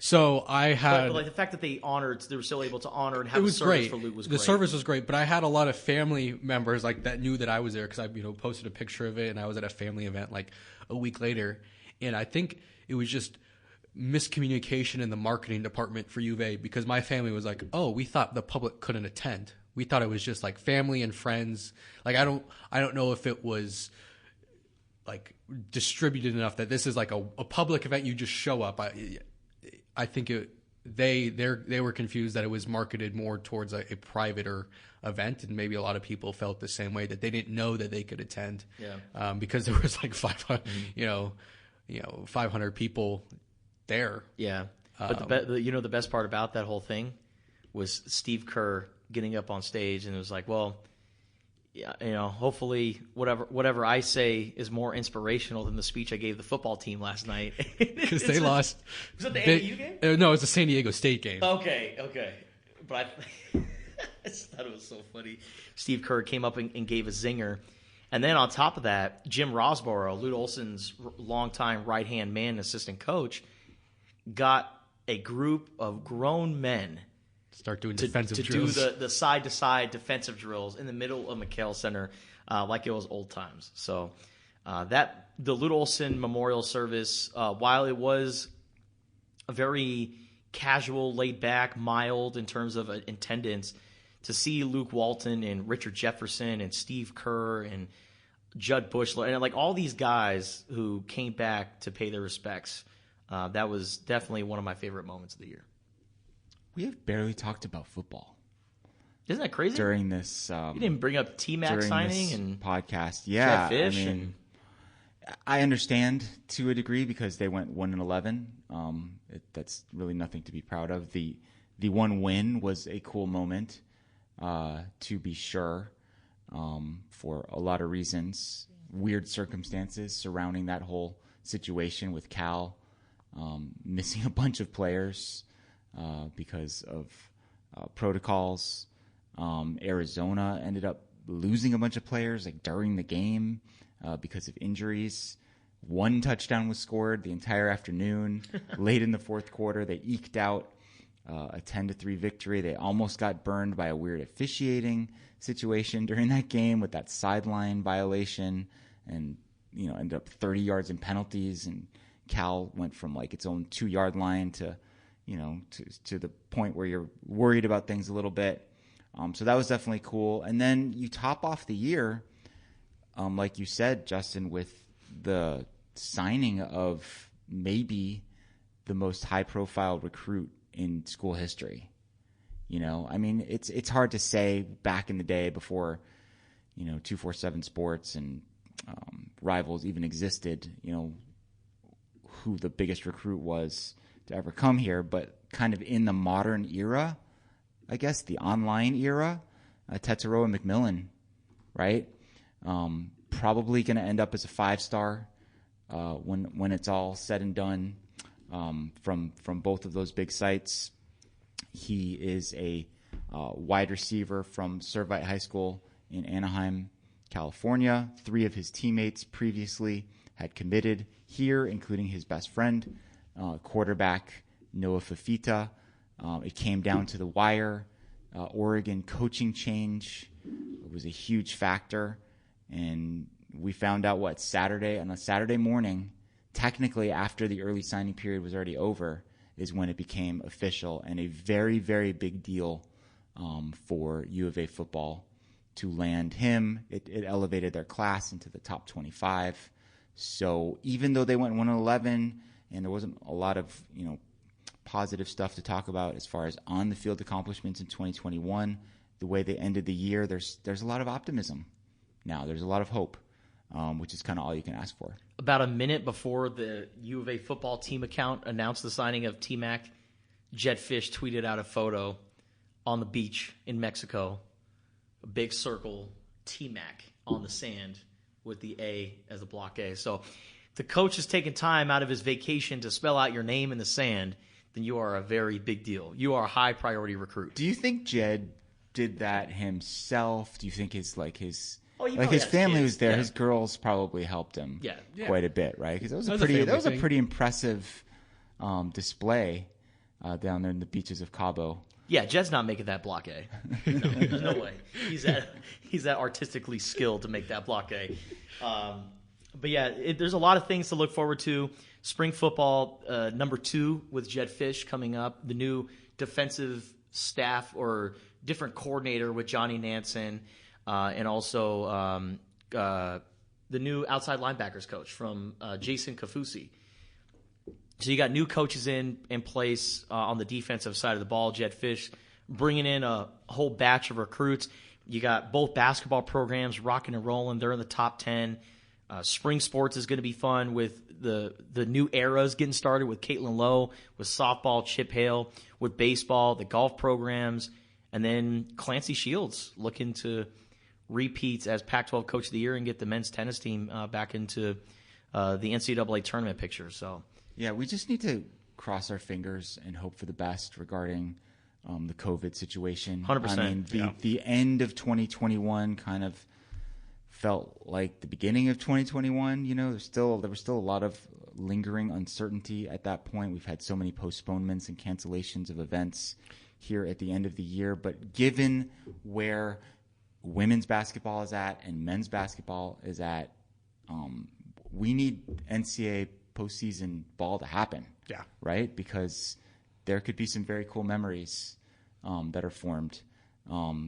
so I had... But like the fact that they were still able to honor and have a service for Lute was great. The service was great, but I had a lot of family members like that knew that I was there because I posted a picture of it, and I was at a family event like a week later. And I think it was just miscommunication in the marketing department for U of A because my family was like, oh, we thought the public couldn't attend. We thought it was just like family and friends. Like I don't know if it was like distributed enough that this is like a public event. You just show up. I think they were confused that it was marketed more towards a private event, and maybe a lot of people felt the same way, that they didn't know that they could attend. Yeah. Because there was like 500, 500 people there. Yeah. But the best part about that whole thing was Steve Kerr getting up on stage and it was like, well, yeah, hopefully whatever I say is more inspirational than the speech I gave the football team last night. Because they lost. Was that the AAU game? No, it was the San Diego State game. Okay. But I just thought it was so funny. Steve Kerr came up and gave a zinger. And then on top of that, Jim Rosborough, Lute Olson's longtime right-hand man and assistant coach, got a group of grown men start doing defensive drills. Do the side-to-side defensive drills in the middle of McHale Center like it was old times. So the Lute Olson Memorial Service, while it was a very casual, laid-back, mild in terms of attendance, to see Luke Walton and Richard Jefferson and Steve Kerr and Judd Bushler and like all these guys who came back to pay their respects, that was definitely one of my favorite moments of the year. We have barely talked about football. Isn't that crazy? During this, you didn't bring up T-Mac signing and podcast. Yeah, Jeff Fish I understand to a degree because they went 1-11. That's really nothing to be proud of. The one win was a cool moment, to be sure, for a lot of reasons. Weird circumstances surrounding that whole situation with Cal missing a bunch of players because of protocols. Arizona ended up losing a bunch of players during the game because of injuries. One touchdown was scored the entire afternoon. Late in the fourth quarter, they eked out a 10-3 victory. They almost got burned by a weird officiating situation during that game with that sideline violation, and ended up 30 yards in penalties. And Cal went from its own 2-yard line to the point where you're worried about things a little bit. So that was definitely cool. And then you top off the year, like you said, Justin, with the signing of maybe the most high-profile recruit in school history. It's hard to say back in the day before, 247 Sports and Rivals even existed, who the biggest recruit was to ever come here. But kind of in the modern era, I guess, the online era, Tetsuroa McMillan, right? Probably going to end up as a 5-star when it's all said and done. From both of those big sites. He is a wide receiver from Servite High School in Anaheim, California. 3 of his teammates previously had committed here, including his best friend, quarterback Noah Fafita. It came down to the wire. Oregon coaching change was a huge factor. And we found out on a Saturday morning, technically after the early signing period was already over, is when it became official, and a very, very big deal for U of A football to land him. It elevated their class into the top 25. So even though they went 1-11 and there wasn't a lot of positive stuff to talk about as far as on-the-field accomplishments in 2021, the way they ended the year, there's a lot of optimism now. There's a lot of hope, which is kind of all you can ask for. About a minute before the U of A football team account announced the signing of T-Mac, Jed Fish tweeted out a photo on the beach in Mexico, a big circle, T-Mac on the sand with the A as the block A. So if the coach is taking time out of his vacation to spell out your name in the sand, then you are a very big deal. You are a high priority recruit. Do you think Jed did that himself? Do you think his his his family kids. was there? Yeah. His girls probably helped him quite a bit, right? Because that was a pretty impressive display down there in the beaches of Cabo. Yeah, Jed's not making that block A. No, there's no way. He's that artistically skilled to make that block A. But yeah, there's a lot of things to look forward to. Spring football number 2 with Jed Fish coming up. The new defensive staff or different coordinator with Johnny Nansen, and also the new outside linebackers coach from Jason Kafusi. So you got new coaches in place on the defensive side of the ball. Jed Fish bringing in a whole batch of recruits. You got both basketball programs rocking and rolling. They're in the top 10. Spring sports is going to be fun with the new eras getting started with Caitlin Lowe, with softball, Chip Hale, with baseball, the golf programs, and then Clancy Shields looking to repeat as Pac-12 Coach of the Year and get the men's tennis team back into the NCAA tournament picture. So yeah, we just need to cross our fingers and hope for the best regarding the COVID situation. 100%. I mean, the end of 2021 kind of felt like the beginning of 2021. You know, there was still a lot of lingering uncertainty at that point. We've had so many postponements and cancellations of events here at the end of the year. But given where women's basketball is at and men's basketball is at, we need NCAA postseason ball to happen. Yeah. Right? Because there could be some very cool memories that are formed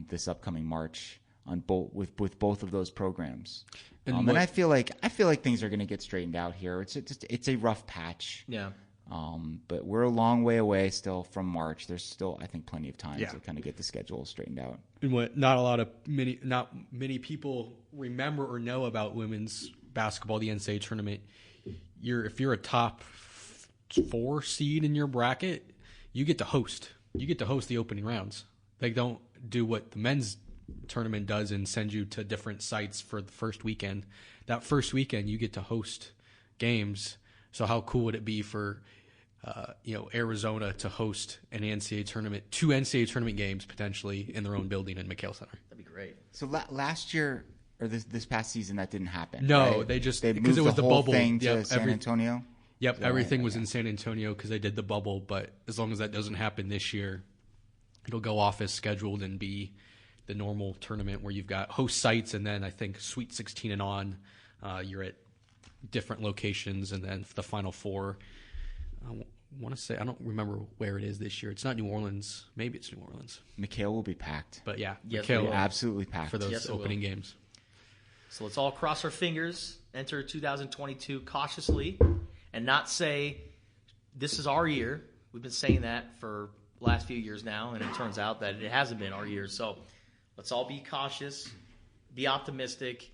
this upcoming March on with both of those programs. And I feel like things are going to get straightened out here. It's a rough patch. yeah. But we're a long way away still from March. There's still, I think, plenty of time to kind of get the schedule straightened out. And what not many people remember or know about women's basketball, the NCAA tournament, if you're a top 4 seed in your bracket, you get to host. You get to host the opening rounds. They don't do what the men's tournament does and send you to different sites for the first weekend. That first weekend, you get to host games. So how cool would it be for Arizona to host an NCAA tournament, 2 NCAA tournament games potentially in their own building in McHale Center? That'd be great. So last year or this past season, that didn't happen. No, right? they moved it was the whole bubble thing to Yep, San Antonio. Yep, everything was in San Antonio because they did the bubble. But as long as that doesn't happen this year, it'll go off as scheduled and be the normal tournament where you've got host sites, and then I think Sweet 16 and on, you're at different locations, and then for the Final Four, I want to say, I don't remember where it is this year. It's not New Orleans. Maybe it's New Orleans. McHale will be packed. But yeah, Yes, McHale it will. Absolutely packed. for those Yes, it opening will. games. So let's all cross our fingers, enter 2022 cautiously, and not say this is our year. We've been saying that for the last few years now, and it turns out that it hasn't been our year. So let's all be cautious, be optimistic,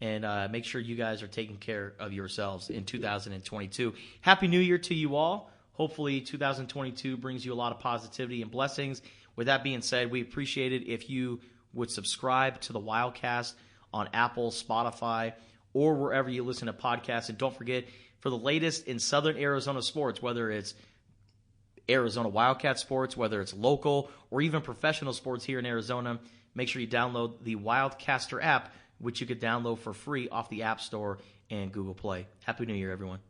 and make sure you guys are taking care of yourselves in 2022. Happy New Year to you all. Hopefully 2022 brings you a lot of positivity and blessings. With that being said, we appreciate it if you would subscribe to the Wildcast on Apple, Spotify, or wherever you listen to podcasts. And don't forget, for the latest in Southern Arizona sports, whether it's Arizona Wildcat sports, whether it's local or even professional sports here in Arizona, make sure you download the Wildcaster app, which you could download for free off the App Store and Google Play. Happy New Year, everyone.